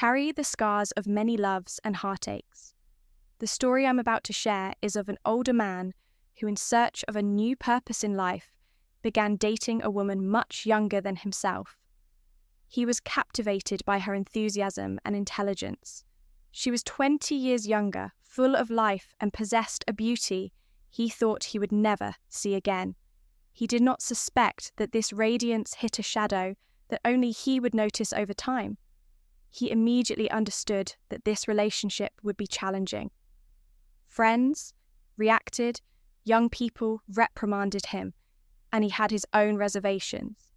carry the scars of many loves and heartaches. The story I'm about to share is of an older man who, in search of a new purpose in life, began dating a woman much younger than himself. He was captivated by her enthusiasm and intelligence. She was 20 years younger, full of life, and possessed a beauty he thought he would never see again. He did not suspect that this radiance hid a shadow that only he would notice over time. He immediately understood that this relationship would be challenging. Friends reacted, young people reprimanded him, and he had his own reservations.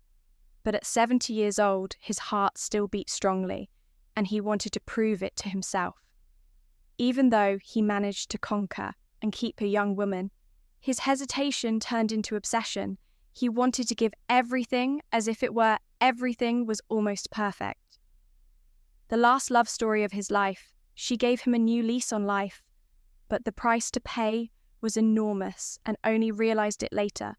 But at 70 years old, his heart still beat strongly, and he wanted to prove it to himself. Even though he managed to conquer and keep a young woman, his hesitation turned into obsession. He wanted to give everything as if everything was almost perfect. The last love story of his life, she gave him a new lease on life, but the price to pay was enormous and only realized it later.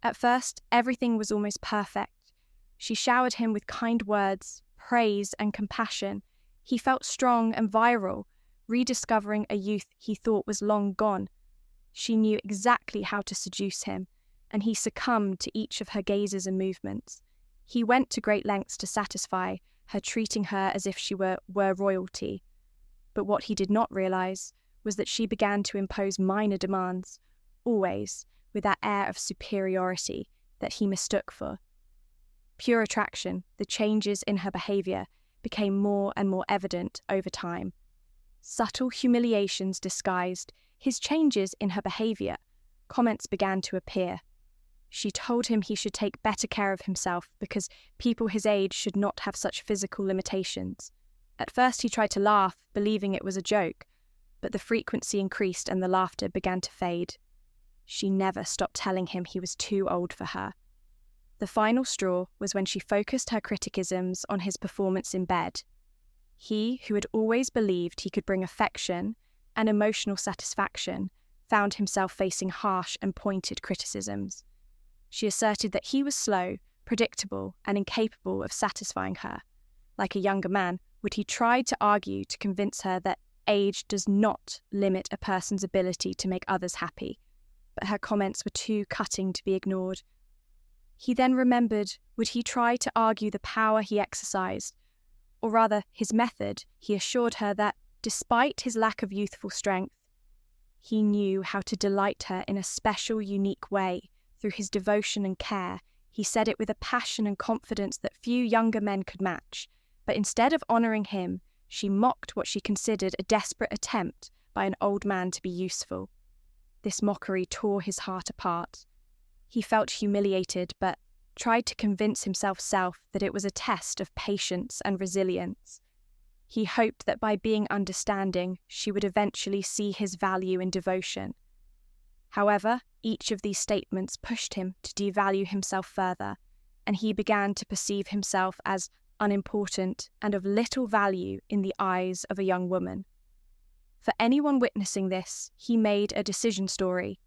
At first, everything was almost perfect. She showered him with kind words, praise and compassion. He felt strong and virile, rediscovering a youth he thought was long gone. She knew exactly how to seduce him, and he succumbed to each of her gazes and movements. He went to great lengths to satisfy her, treating her as if she were royalty. But what he did not realize was that she began to impose minor demands, always with that air of superiority that he mistook for pure attraction. The changes in her behavior became more and more evident over time. Subtle humiliations disguised his changes in her behavior. Comments began to appear. She told him he should take better care of himself because people his age should not have such physical limitations. At first he tried to laugh, believing it was a joke, but the frequency increased and the laughter began to fade. She never stopped telling him he was too old for her. The final straw was when she focused her criticisms on his performance in bed. He, who had always believed he could bring affection and emotional satisfaction, found himself facing harsh and pointed criticisms. She asserted that he was slow, predictable, and incapable of satisfying her. Like a younger man, he tried to argue to convince her that age does not limit a person's ability to make others happy, but her comments were too cutting to be ignored. He then remembered, would he try to argue the power he exercised, or rather his method? He assured her that, despite his lack of youthful strength, he knew how to delight her in a special, unique way through his devotion and care. He said it with a passion and confidence that few younger men could match, but instead of honouring him, she mocked what she considered a desperate attempt by an old man to be useful. This mockery tore his heart apart. He felt humiliated, but tried to convince himself that it was a test of patience and resilience. He hoped that by being understanding, she would eventually see his value in devotion. However, each of these statements pushed him to devalue himself further, and he began to perceive himself as unimportant and of little value in the eyes of a young woman. For anyone witnessing this, he made a decision story.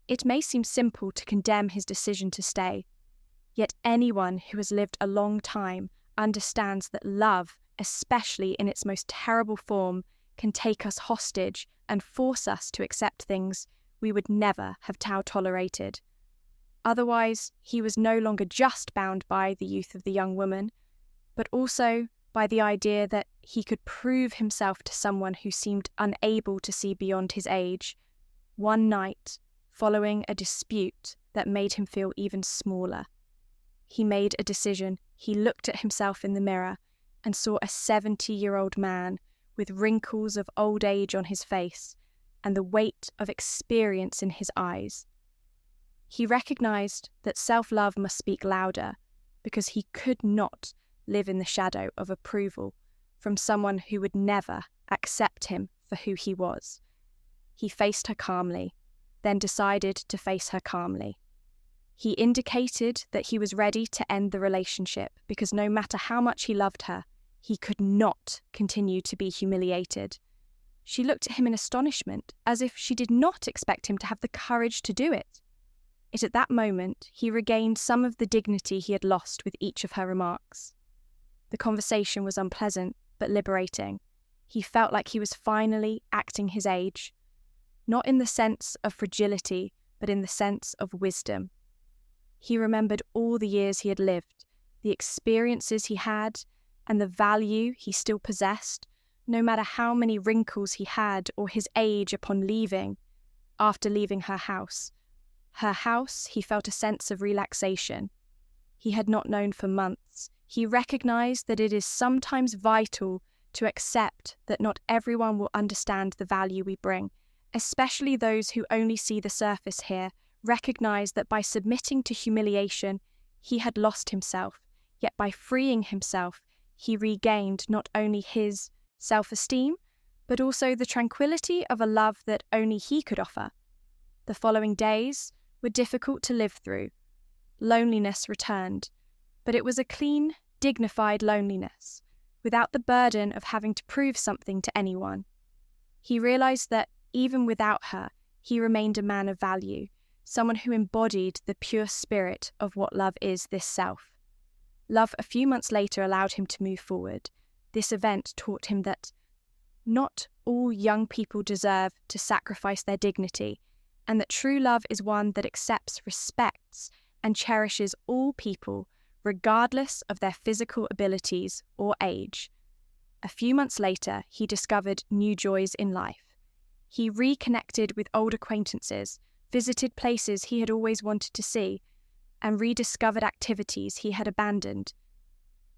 It may seem simple to condemn his decision to stay, yet anyone who has lived a long time understands that love, especially in its most terrible form, can take us hostage and force us to accept things we would never have tolerated. Otherwise, he was no longer just bound by the youth of the young woman, but also by the idea that he could prove himself to someone who seemed unable to see beyond his age. One night, following a dispute that made him feel even smaller, he made a decision. He looked at himself in the mirror and saw a 70-year-old man with wrinkles of old age on his face and the weight of experience in his eyes. He recognized that self-love must speak louder because he could not live in the shadow of approval from someone who would never accept him for who he was. He faced her calmly, then decided to face her calmly. He indicated that he was ready to end the relationship because no matter how much he loved her, he could not continue to be humiliated. She looked at him in astonishment, as if she did not expect him to have the courage to do it. Yet at that moment, he regained some of the dignity he had lost with each of her remarks. The conversation was unpleasant, but liberating. He felt like he was finally acting his age, not in the sense of fragility, but in the sense of wisdom. He remembered all the years he had lived, the experiences he had, and the value he still possessed, no matter how many wrinkles he had or his age upon leaving. After leaving her house, he felt a sense of relaxation he had not known for months. He recognized that it is sometimes vital to accept that not everyone will understand the value we bring, especially those who only see the surface here. Recognized that by submitting to humiliation, he had lost himself, yet by freeing himself, he regained not only his self-esteem, but also the tranquility of a love that only he could offer. The following days were difficult to live through. Loneliness returned, but it was a clean, dignified loneliness, without the burden of having to prove something to anyone. He realized that, even without her, he remained a man of value, someone who embodied the pure spirit of what love is, this self. Love a few months later allowed him to move forward. This event taught him that not all young people deserve to sacrifice their dignity, and that true love is one that accepts, respects, and cherishes all people, regardless of their physical abilities or age. A few months later, he discovered new joys in life. He reconnected with old acquaintances, visited places he had always wanted to see, and rediscovered activities he had abandoned.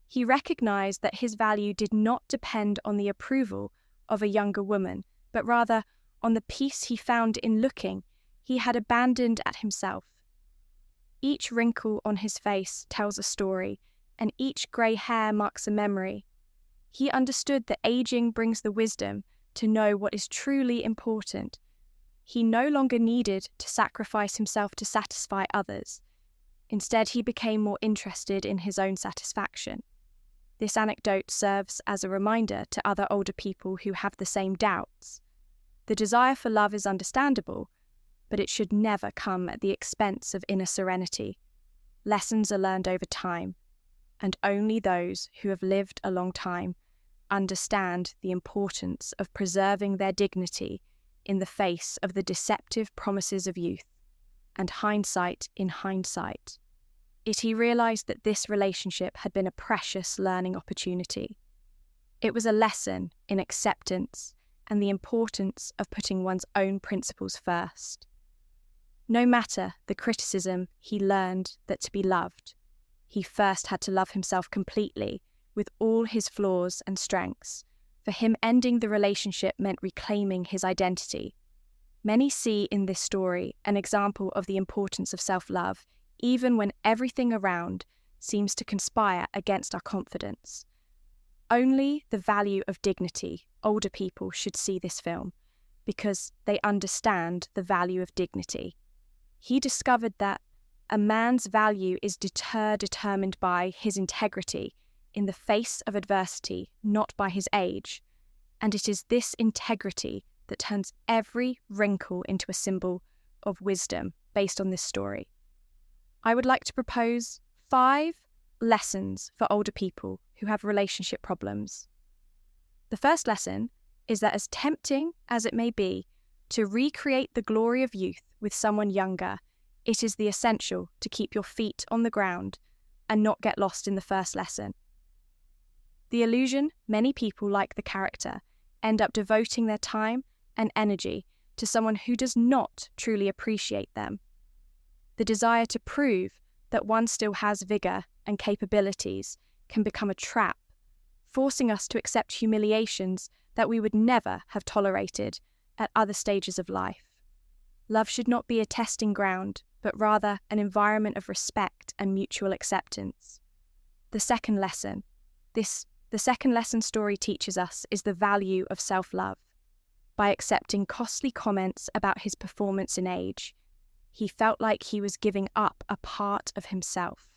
He recognized that his value did not depend on the approval of a younger woman, but rather on the peace he found in looking he had abandoned at himself. Each wrinkle on his face tells a story, and each grey hair marks a memory. He understood that aging brings the wisdom to know what is truly important. He no longer needed to sacrifice himself to satisfy others. Instead, he became more interested in his own satisfaction. This anecdote serves as a reminder to other older people who have the same doubts. The desire for love is understandable, but it should never come at the expense of inner serenity. Lessons are learned over time, and only those who have lived a long time understand the importance of preserving their dignity in the face of the deceptive promises of youth, and hindsight in hindsight. He realized that this relationship had been a precious learning opportunity. It was a lesson in acceptance and the importance of putting one's own principles first. No matter the criticism, he learned that to be loved, he first had to love himself completely, with all his flaws and strengths. For him, ending the relationship meant reclaiming his identity. Many see in this story an example of the importance of self-love, even when everything around seems to conspire against our confidence. Only the value of dignity, older people should see this film, because they understand the value of dignity. He discovered that a man's value is determined by his integrity in the face of adversity, not by his age. And it is this integrity that turns every wrinkle into a symbol of wisdom based on this story. I would like to propose 5 lessons for older people who have relationship problems. The first lesson is that, as tempting as it may be to recreate the glory of youth with someone younger, it is the essential to keep your feet on the ground and not get lost in the first lesson. The illusion many people, like the character, end up devoting their time and energy to someone who does not truly appreciate them. The desire to prove that one still has vigor and capabilities can become a trap, forcing us to accept humiliations that we would never have tolerated at other stages of life. Love should not be a testing ground, but rather an environment of respect and mutual acceptance. The second lesson story teaches us is the value of self-love. By accepting costly comments about his performance in age, he felt like he was giving up a part of himself.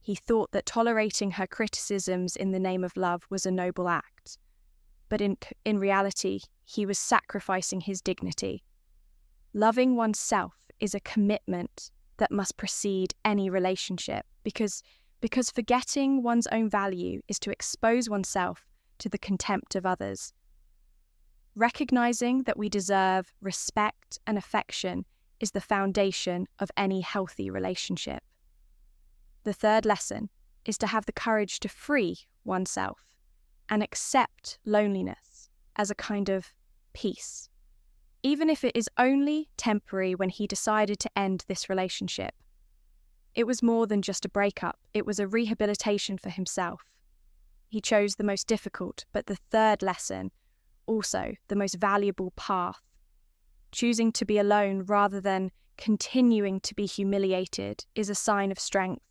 He thought that tolerating her criticisms in the name of love was a noble act, but in reality, he was sacrificing his dignity. Loving oneself is a commitment that must precede any relationship, because forgetting one's own value is to expose oneself to the contempt of others. Recognizing that we deserve respect and affection is the foundation of any healthy relationship. The third lesson is to have the courage to free oneself and accept loneliness as a kind of peace, even if it is only temporary. When he decided to end this relationship, it was more than just a breakup, it was a rehabilitation for himself. He chose the most difficult, but the third lesson, also the most valuable path. Choosing to be alone rather than continuing to be humiliated is a sign of strength.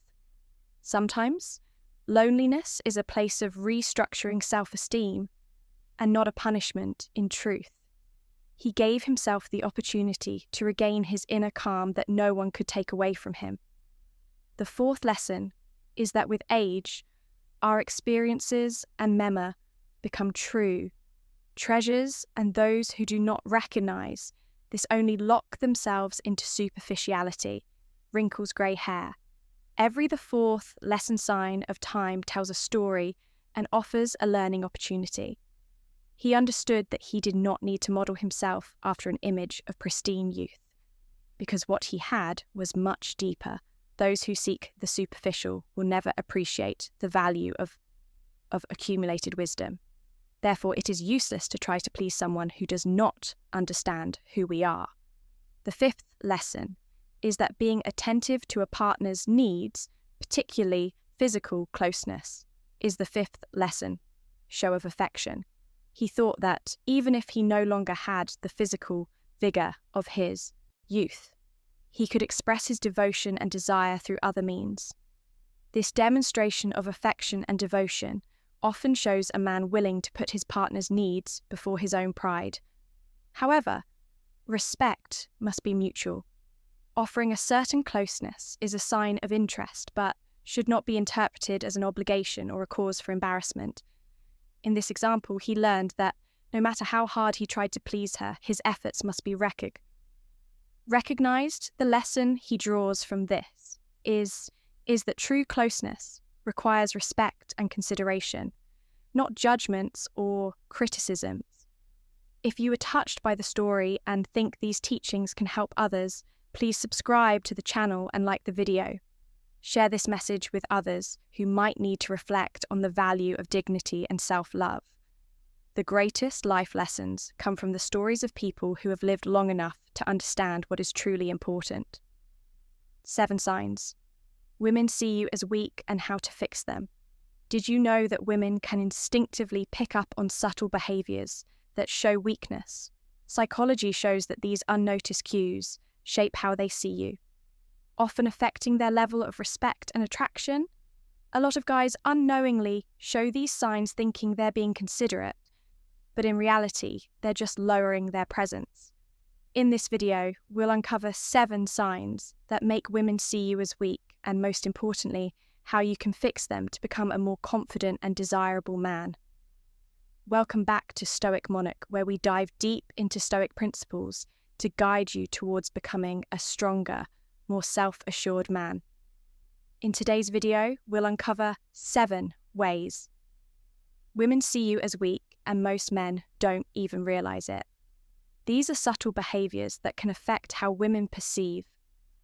Sometimes, loneliness is a place of restructuring self-esteem and not a punishment in truth. He gave himself the opportunity to regain his inner calm that no one could take away from him. The fourth lesson is that with age, our experiences and memory become true treasures, and those who do not recognize this only lock themselves into superficiality, wrinkles, grey hair. The fourth lesson sign of time tells a story and offers a learning opportunity. He understood that he did not need to model himself after an image of pristine youth, because what he had was much deeper. Those who seek the superficial will never appreciate the value of accumulated wisdom. Therefore, it is useless to try to please someone who does not understand who we are. The fifth lesson is that being attentive to a partner's needs, particularly physical closeness, is the fifth lesson, show of affection. He thought that even if he no longer had the physical vigor of his youth, he could express his devotion and desire through other means. This demonstration of affection and devotion often shows a man willing to put his partner's needs before his own pride. However, respect must be mutual. Offering a certain closeness is a sign of interest, but should not be interpreted as an obligation or a cause for embarrassment. In this example, he learned that no matter how hard he tried to please her, his efforts must be recognized. The lesson he draws from this is that true closeness requires respect and consideration, not judgments or criticisms. If you were touched by the story and think these teachings can help others, please subscribe to the channel and like the video. Share this message with others who might need to reflect on the value of dignity and self-love. The greatest life lessons come from the stories of people who have lived long enough to understand what is truly important. 7 signs. Women see you as weak and how to fix them. Did you know that women can instinctively pick up on subtle behaviors that show weakness? Psychology shows that these unnoticed cues shape how they see you, often affecting their level of respect and attraction. A lot of guys unknowingly show these signs thinking they're being considerate, but in reality, they're just lowering their presence. In this video, we'll uncover 7 signs that make women see you as weak, and most importantly, how you can fix them to become a more confident and desirable man. Welcome back to Stoic Monarch, where we dive deep into Stoic principles to guide you towards becoming a stronger, more self-assured man. In today's video, we'll uncover 7 ways women see you as weak and most men don't even realize it. These are subtle behaviors that can affect how women perceive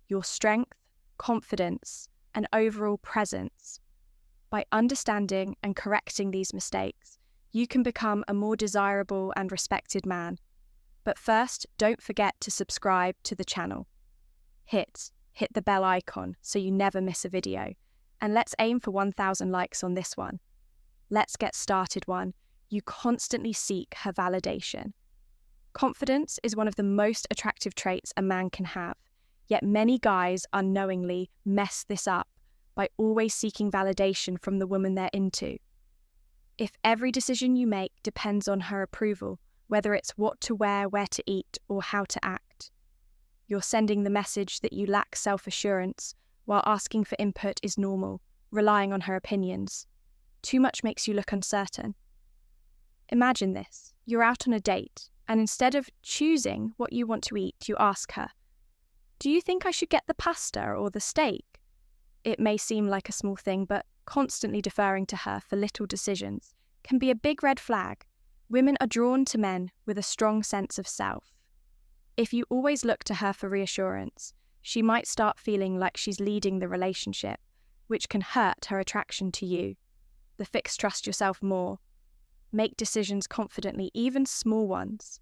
your strength, confidence, and overall presence. By understanding and correcting these mistakes, you can become a more desirable and respected man. But first, don't forget to subscribe to the channel. Hit the bell icon so you never miss a video. And let's aim for 1,000 likes on this one. Let's get started. 1. You constantly seek her validation. Confidence is one of the most attractive traits a man can have, yet many guys unknowingly mess this up by always seeking validation from the woman they're into. If every decision you make depends on her approval, whether it's what to wear, where to eat, or how to act, you're sending the message that you lack self-assurance, while asking for input is normal, relying on her opinions. Too much makes you look uncertain. Imagine this. You're out on a date, and instead of choosing what you want to eat, you ask her, "Do you think I should get the pasta or the steak?" It may seem like a small thing, but constantly deferring to her for little decisions can be a big red flag. Women are drawn to men with a strong sense of self. If you always look to her for reassurance, she might start feeling like she's leading the relationship, which can hurt her attraction to you. The fix: trust yourself more. Make decisions confidently, even small ones.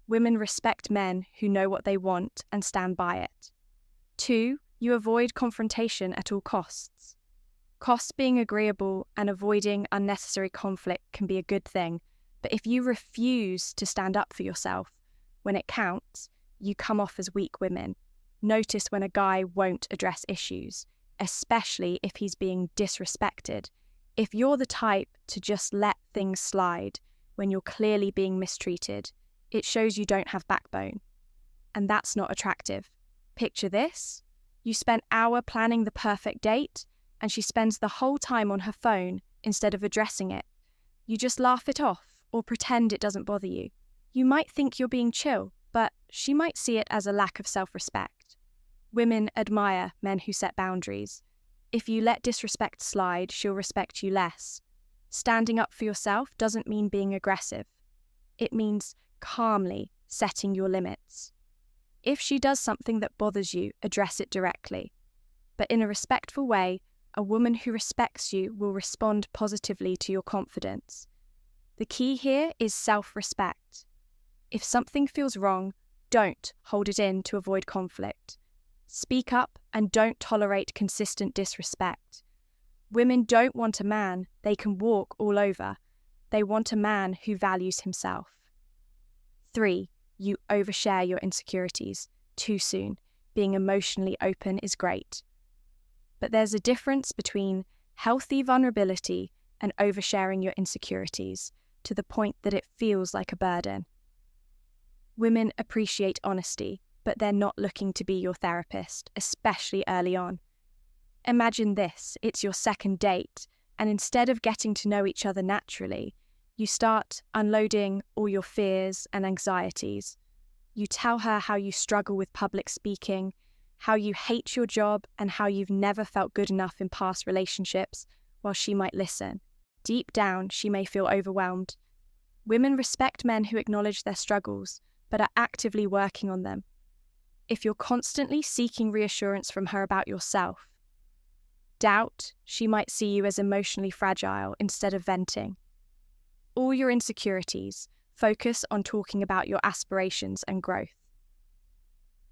Women respect men who know what they want and stand by it. 2, you avoid confrontation at all costs. Costs being agreeable and avoiding unnecessary conflict can be a good thing, but if you refuse to stand up for yourself when it counts, you come off as weak women. Notice when a guy won't address issues, especially if he's being disrespected. If you're the type to just let things slide when you're clearly being mistreated, it shows you don't have backbone. And that's not attractive. Picture this: you spent an hour planning the perfect date, and she spends the whole time on her phone instead of addressing it. You just laugh it off or pretend it doesn't bother you. You might think you're being chill, but she might see it as a lack of self-respect. Women admire men who set boundaries. If you let disrespect slide, she'll respect you less. Standing up for yourself doesn't mean being aggressive. It means calmly setting your limits. If she does something that bothers you, address it directly. But in a respectful way, a woman who respects you will respond positively to your confidence. The key here is self-respect. If something feels wrong, don't hold it in to avoid conflict. Speak up and don't tolerate consistent disrespect. Women don't want a man they can walk all over. They want a man who values himself. 3, you overshare your insecurities too soon. Being emotionally open is great. But there's a difference between healthy vulnerability and oversharing your insecurities to the point that it feels like a burden. Women appreciate honesty, but they're not looking to be your therapist, especially early on. Imagine this: it's your second date, and instead of getting to know each other naturally, you start unloading all your fears and anxieties. You tell her how you struggle with public speaking, how you hate your job, and how you've never felt good enough in past relationships, while she might listen. Deep down, she may feel overwhelmed. Women respect men who acknowledge their struggles, but are actively working on them. If you're constantly seeking reassurance from her about yourself, doubt, she might see you as emotionally fragile instead of venting. All your insecurities, focus on talking about your aspirations and growth.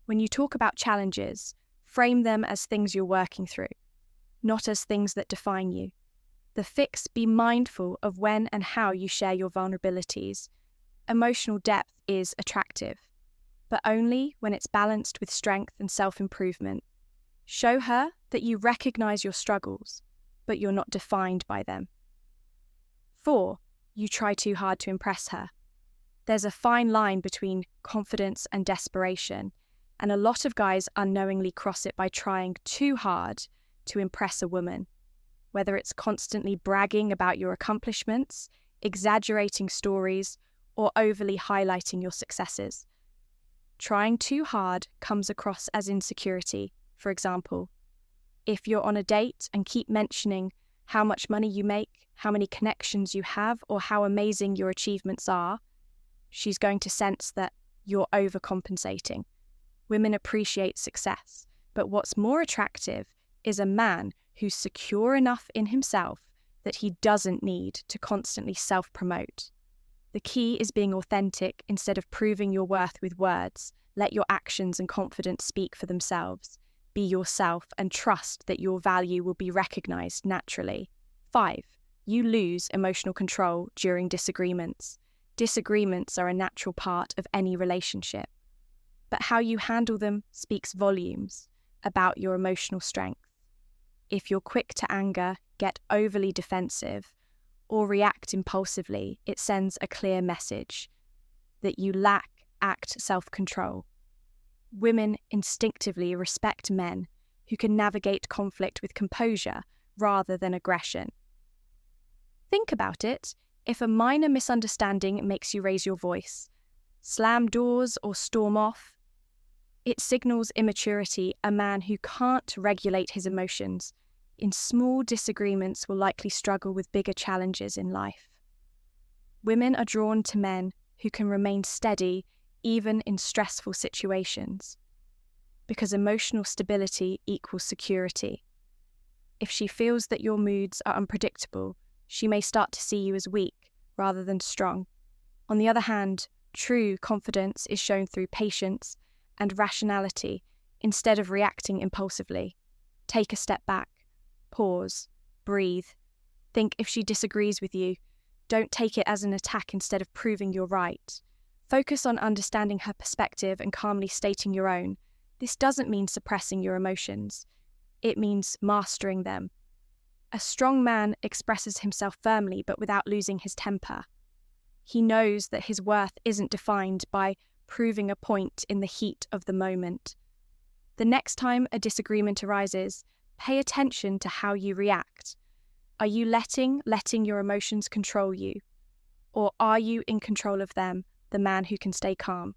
When you talk about challenges, frame them as things you're working through, not as things that define you. The fix: be mindful of when and how you share your vulnerabilities. Emotional depth is attractive, but only when it's balanced with strength and self-improvement. Show her that you recognize your struggles, but you're not defined by them. 4, you try too hard to impress her. There's a fine line between confidence and desperation, and a lot of guys unknowingly cross it by trying too hard to impress a woman. Whether it's constantly bragging about your accomplishments, exaggerating stories, or overly highlighting your successes. Trying too hard comes across as insecurity. For example, if you're on a date and keep mentioning how much money you make, how many connections you have, or how amazing your achievements are, she's going to sense that you're overcompensating. Women appreciate success, but what's more attractive is a man who's secure enough in himself that he doesn't need to constantly self-promote. The key is being authentic instead of proving your worth with words. Let your actions and confidence speak for themselves. Be yourself and trust that your value will be recognized naturally. 5, you lose emotional control during disagreements. Disagreements are a natural part of any relationship, but how you handle them speaks volumes about your emotional strength. If you're quick to anger, get overly defensive, or react impulsively, it sends a clear message that you lack self-control. Women instinctively respect men who can navigate conflict with composure rather than aggression. Think about it. If a minor misunderstanding makes you raise your voice, slam doors, or storm off, it signals immaturity. A man who can't regulate his emotions in small disagreements will likely struggle with bigger challenges in life. Women are drawn to men who can remain steady even in stressful situations, because emotional stability equals security. If she feels that your moods are unpredictable, she may start to see you as weak rather than strong. On the other hand, true confidence is shown through patience and rationality instead of reacting impulsively. Take a step back, pause, breathe. Think if she disagrees with you. Don't take it as an attack instead of proving you're right. Focus on understanding her perspective and calmly stating your own. This doesn't mean suppressing your emotions. It means mastering them. A strong man expresses himself firmly but without losing his temper. He knows that his worth isn't defined by proving a point in the heat of the moment. The next time a disagreement arises, pay attention to how you react. Are you letting your emotions control you? Or are you in control of them, the man who can stay calm?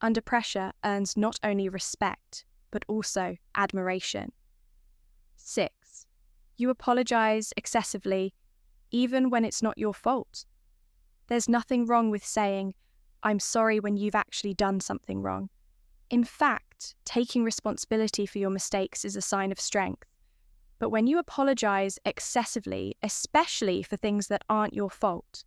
Under pressure earns not only respect, but also admiration. 6. You apologize excessively, even when it's not your fault. There's nothing wrong with saying, "I'm sorry," when you've actually done something wrong. In fact, taking responsibility for your mistakes is a sign of strength. But when you apologize excessively, especially for things that aren't your fault,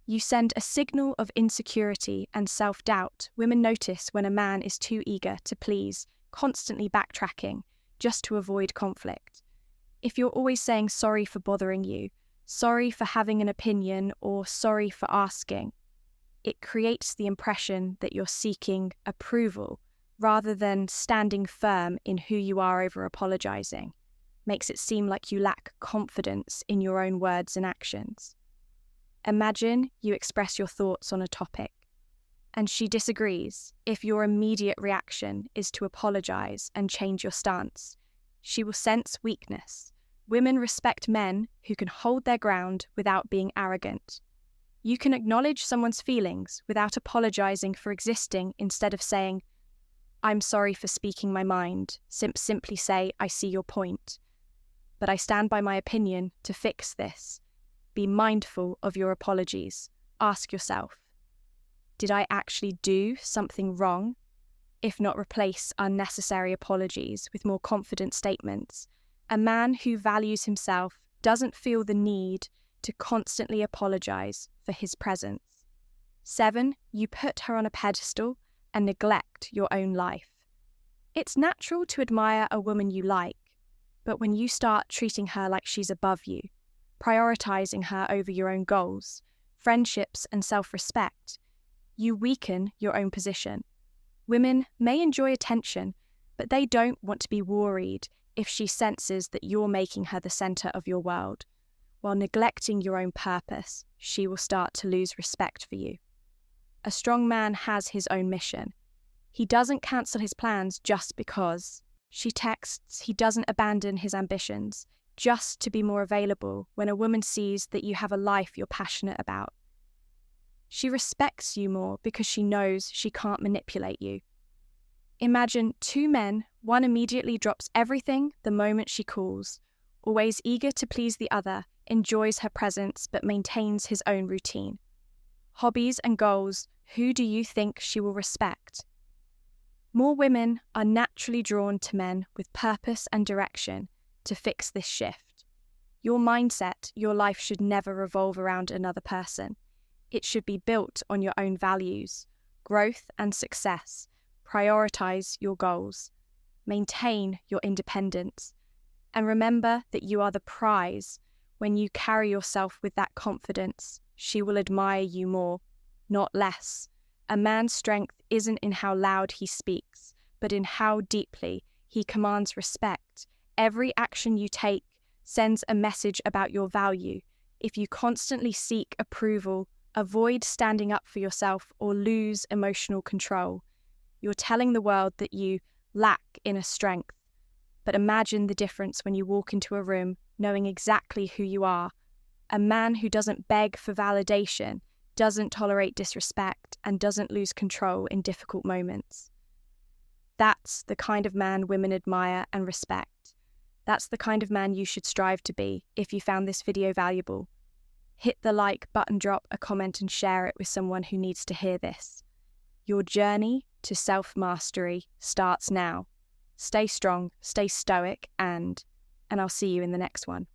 you send a signal of insecurity and self-doubt. Women notice when a man is too eager to please, constantly backtracking, just to avoid conflict. If you're always saying sorry for bothering you, sorry for having an opinion, or sorry for asking, it creates the impression that you're seeking approval rather than standing firm in who you are over apologizing. Makes it seem like you lack confidence in your own words and actions. Imagine you express your thoughts on a topic, and she disagrees. If your immediate reaction is to apologize and change your stance, she will sense weakness. Women respect men who can hold their ground without being arrogant. You can acknowledge someone's feelings without apologizing for existing. Instead of saying, "I'm sorry for speaking my mind," simply say, "I see your point, but I stand by my opinion to fix this." Be mindful of your apologies. Ask yourself, did I actually do something wrong? If not, replace unnecessary apologies with more confident statements. A man who values himself doesn't feel the need to constantly apologize for his presence. 7. You put her on a pedestal and neglect your own life. It's natural to admire a woman you like, but when you start treating her like she's above you, prioritizing her over your own goals, friendships, and self-respect, you weaken your own position. Women may enjoy attention, but they don't want to be worried if she senses that you're making her the center of your world. While neglecting your own purpose, she will start to lose respect for you. A strong man has his own mission. He doesn't cancel his plans just because. She texts, he doesn't abandon his ambitions just to be more available when a woman sees that you have a life you're passionate about. She respects you more because she knows she can't manipulate you. Imagine two men, one immediately drops everything the moment she calls, always eager to please the other, enjoys her presence but maintains his own routine. Hobbies and goals, who do you think she will respect? More women are naturally drawn to men with purpose and direction to fix this shift. Your mindset, your life should never revolve around another person. It should be built on your own values, growth and success. Prioritize your goals. Maintain your independence. And remember that you are the prize. When you carry yourself with that confidence, she will admire you more, not less. A man's strength isn't in how loud he speaks, but in how deeply he commands respect. Every action you take sends a message about your value. If you constantly seek approval, avoid standing up for yourself, or lose emotional control, you're telling the world that you lack inner strength. But imagine the difference when you walk into a room knowing exactly who you are. A man who doesn't beg for validation, doesn't tolerate disrespect, and doesn't lose control in difficult moments. That's the kind of man women admire and respect. That's the kind of man you should strive to be. If you found this video valuable, hit the like button, drop a comment, and share it with someone who needs to hear this. Your journey to self-mastery starts now. Stay strong, stay stoic, and I'll see you in the next one.